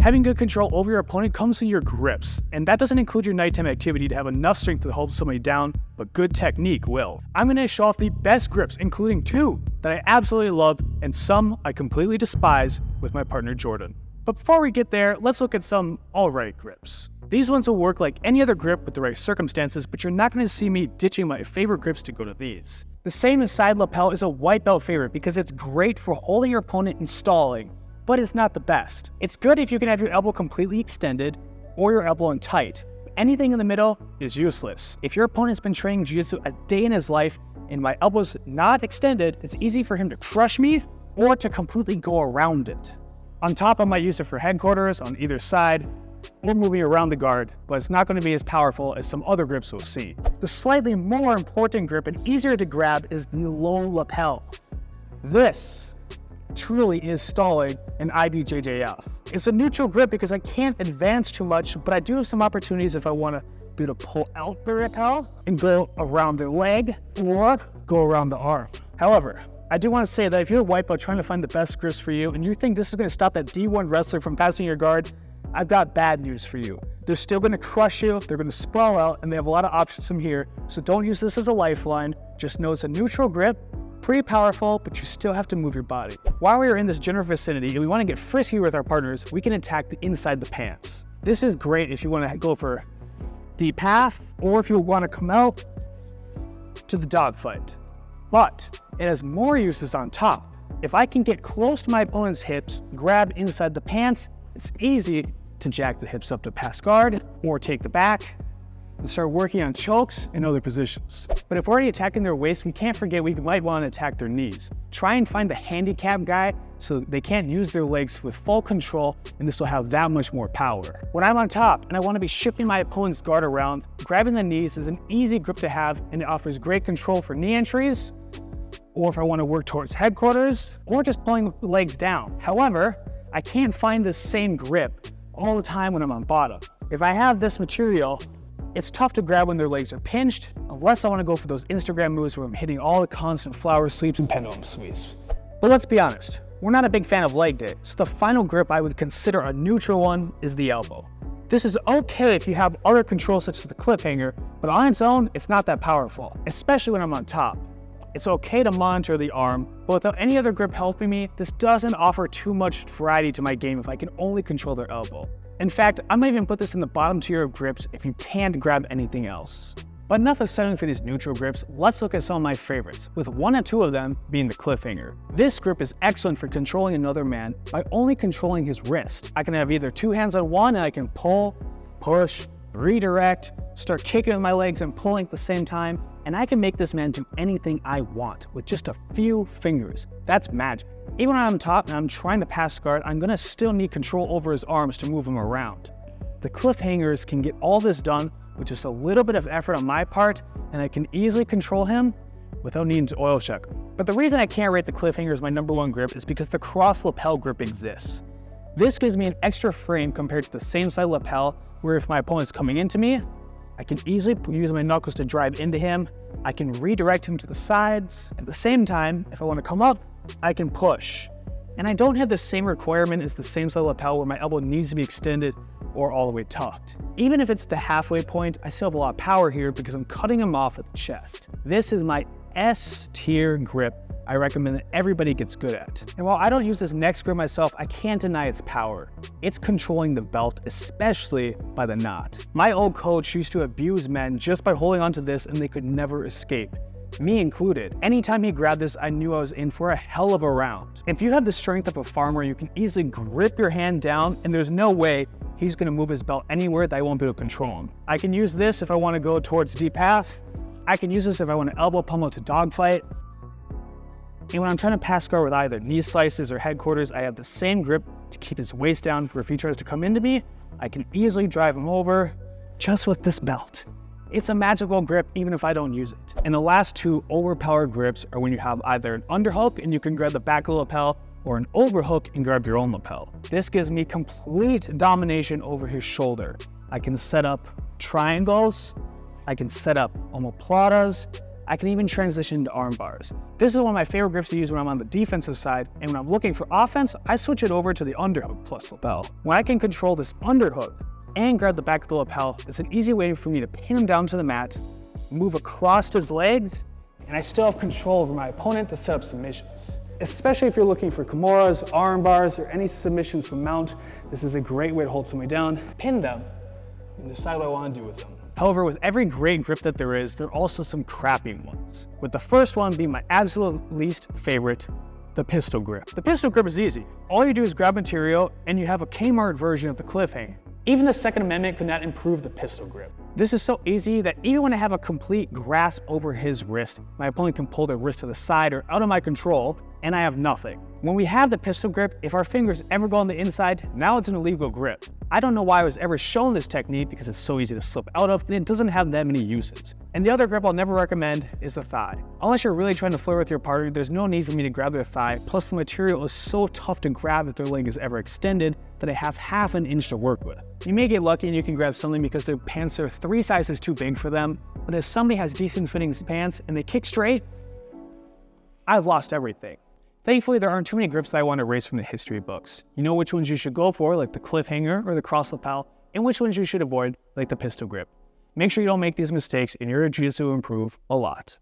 Having good control over your opponent comes from your grips, and that doesn't include your nighttime activity to have enough strength to hold somebody down, but good technique will. I'm going to show off the best grips, including 2 that I absolutely love and some I completely despise with my partner Jordan. But before we get there, let's look at some alright grips. These ones will work like any other grip with the right circumstances, but you're not going to see me ditching my favorite grips to go to these. The same as side lapel is a white belt favorite because it's great for holding your opponent and stalling, but it's not the best. It's good if you can have your elbow completely extended or your elbow in tight. Anything in the middle is useless. If your opponent's been training jiu-jitsu a day in his life and my elbow's not extended, it's easy for him to crush me or to completely go around it. On top, I might use it for headquarters on either side or moving around the guard, but it's not going to be as powerful as some other grips we'll see. The slightly more important grip and easier to grab is the low lapel. This truly is stalling an IBJJF. It's a neutral grip because I can't advance too much, but I do have some opportunities if I want to be able to pull out the lapel and go around the leg or go around the arm. However, I do want to say that if you're a white belt trying to find the best grips for you and you think this is going to stop that D1 wrestler from passing your guard, I've got bad news for you. They're still going to crush you, they're going to sprawl out, and they have a lot of options from here, so don't use this as a lifeline. Just know it's a neutral grip, pretty powerful, but you still have to move your body. While we are in this general vicinity and we want to get frisky with our partners, we can attack the inside the pants. This is great if you want to go for deep half or if you want to come out to the dogfight. But it has more uses on top. If I can get close to my opponent's hips, grab inside the pants, it's easy to jack the hips up to pass guard or take the back and start working on chokes and other positions. But if we're already attacking their waist, we can't forget we might want to attack their knees. Try and find the handicap guy so they can't use their legs with full control, and this will have that much more power. When I'm on top and I want to be shifting my opponent's guard around, grabbing the knees is an easy grip to have, and it offers great control for knee entries, or if I want to work towards headquarters, or just pulling the legs down. However, I can't find this same grip all the time when I'm on bottom. If I have this material, it's tough to grab when their legs are pinched, unless I want to go for those Instagram moves where I'm hitting all the constant flower sweeps and pendulum sweeps. But let's be honest, we're not a big fan of leg day, so the final grip I would consider a neutral one is the elbow. This is okay if you have other controls such as the cliffhanger, but on its own, it's not that powerful, especially when I'm on top. It's okay to monitor the arm, but without any other grip helping me, this doesn't offer too much variety to my game if I can only control their elbow. In fact, I might even put this in the bottom tier of grips if you can't grab anything else. But enough of settling for these neutral grips, let's look at some of my favorites, with 1 and 2 of them being the cliffhanger. This grip is excellent for controlling another man by only controlling his wrist. I can have either 2 hands on one and I can pull, push, redirect, start kicking with my legs and pulling at the same time, and I can make this man do anything I want with just a few fingers. That's magic. Even when I'm top and I'm trying to pass guard, I'm gonna still need control over his arms to move him around. The cliffhangers can get all this done with just a little bit of effort on my part, and I can easily control him without needing to oil check him. But the reason I can't rate the cliffhanger as my #1 grip is because the cross lapel grip exists. This gives me an extra frame compared to the same side lapel, where if my opponent's coming into me, I can easily use my knuckles to drive into him. I can redirect him to the sides. At the same time, if I want to come up, I can push. And I don't have the same requirement as the same side lapel where my elbow needs to be extended or all the way tucked. Even if it's the halfway point, I still have a lot of power here because I'm cutting him off at the chest. This is my S tier grip I recommend that everybody gets good at. And while I don't use this next grip myself, I can't deny its power. It's controlling the belt, especially by the knot. My old coach used to abuse men just by holding onto this and they could never escape, me included. Anytime he grabbed this, I knew I was in for a hell of a round. If you have the strength of a farmer, you can easily grip your hand down and there's no way he's gonna move his belt anywhere that I won't be able to control him. I can use this if I wanna go towards deep half. I can use this if I wanna elbow pummel to dogfight. And when I'm trying to pass guard with either knee slices or headquarters, I have the same grip to keep his waist down for if he tries to come into me. I can easily drive him over just with this belt. It's a magical grip even if I don't use it. And the last 2 overpowered grips are when you have either an underhook and you can grab the back of the lapel, or an overhook and grab your own lapel. This gives me complete domination over his shoulder. I can set up triangles, I can set up omoplatas, I can even transition to arm bars. This is one of my favorite grips to use when I'm on the defensive side, and when I'm looking for offense, I switch it over to the underhook plus lapel. When I can control this underhook and grab the back of the lapel, it's an easy way for me to pin him down to the mat, move across his legs, and I still have control over my opponent to set up submissions. Especially if you're looking for Kimuras, arm bars, or any submissions from mount, this is a great way to hold somebody down, pin them, and decide what I want to do with them. However, with every great grip that there is, there are also some crappy ones. With the first one being my absolute least favorite, the pistol grip. The pistol grip is easy. All you do is grab material and you have a Kmart version of the cliffhanger. Even the Second Amendment could not improve the pistol grip. This is so easy that even when I have a complete grasp over his wrist, my opponent can pull their wrist to the side or out of my control, and I have nothing. When we have the pistol grip, if our fingers ever go on the inside, now it's an illegal grip. I don't know why I was ever shown this technique because it's so easy to slip out of and it doesn't have that many uses. And the other grip I'll never recommend is the thigh. Unless you're really trying to flirt with your partner, there's no need for me to grab their thigh, plus the material is so tough to grab if their leg is ever extended that I have half an inch to work with. You may get lucky and you can grab something because their pants are 3 sizes too big for them, but if somebody has decent fitting pants and they kick straight, I've lost everything. Thankfully, there aren't too many grips that I want to erase from the history books. You know which ones you should go for, like the cliffhanger or the cross lapel, and which ones you should avoid, like the pistol grip. Make sure you don't make these mistakes and your jiu-jitsu will improve a lot.